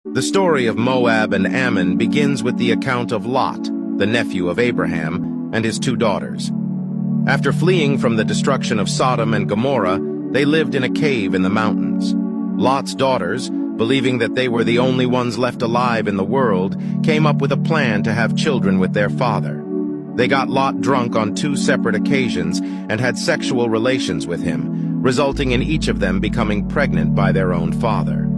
The story of Moab and Ammon begins with the account of Lot, the nephew of Abraham, and his two daughters. After fleeing from the destruction of Sodom and Gomorrah, they lived in a cave in the mountains. Lot's daughters, believing that they were the only ones left alive in the world, came up with a plan to have children with their father. They got Lot drunk on 2 separate occasions and had sexual relations with him, resulting in each of them becoming pregnant by their own father.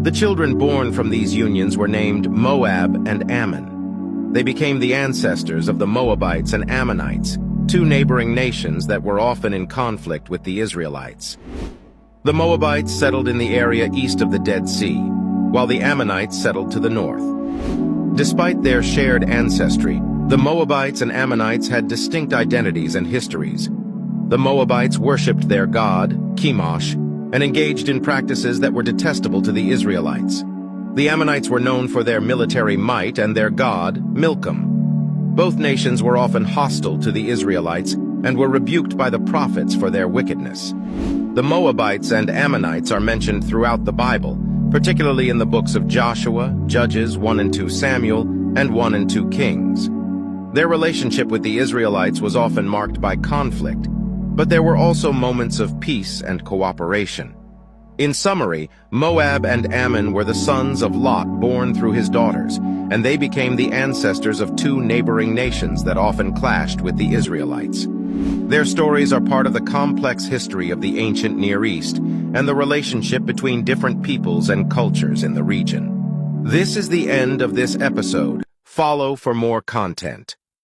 The children born from these unions were named Moab and Ammon. They became the ancestors of the Moabites and Ammonites, 2 neighboring nations that were often in conflict with the Israelites. The Moabites settled in the area east of the Dead Sea, while the Ammonites settled to the north. Despite their shared ancestry, the Moabites and Ammonites had distinct identities and histories. The Moabites worshipped their god, Chemosh, and engaged in practices that were detestable to the Israelites. The Ammonites were known for their military might and their god, Milcom. Both nations were often hostile to the Israelites and were rebuked by the prophets for their wickedness. The Moabites and Ammonites are mentioned throughout the Bible, particularly in the books of Joshua, Judges 1 and 2 Samuel, and 1 and 2 Kings. Their relationship with the Israelites was often marked by conflict, but there were also moments of peace and cooperation. In summary, Moab and Ammon were the sons of Lot born through his daughters, and they became the ancestors of 2 neighboring nations that often clashed with the Israelites. Their stories are part of the complex history of the ancient Near East and the relationship between different peoples and cultures in the region. This is the end of this episode. Follow for more content.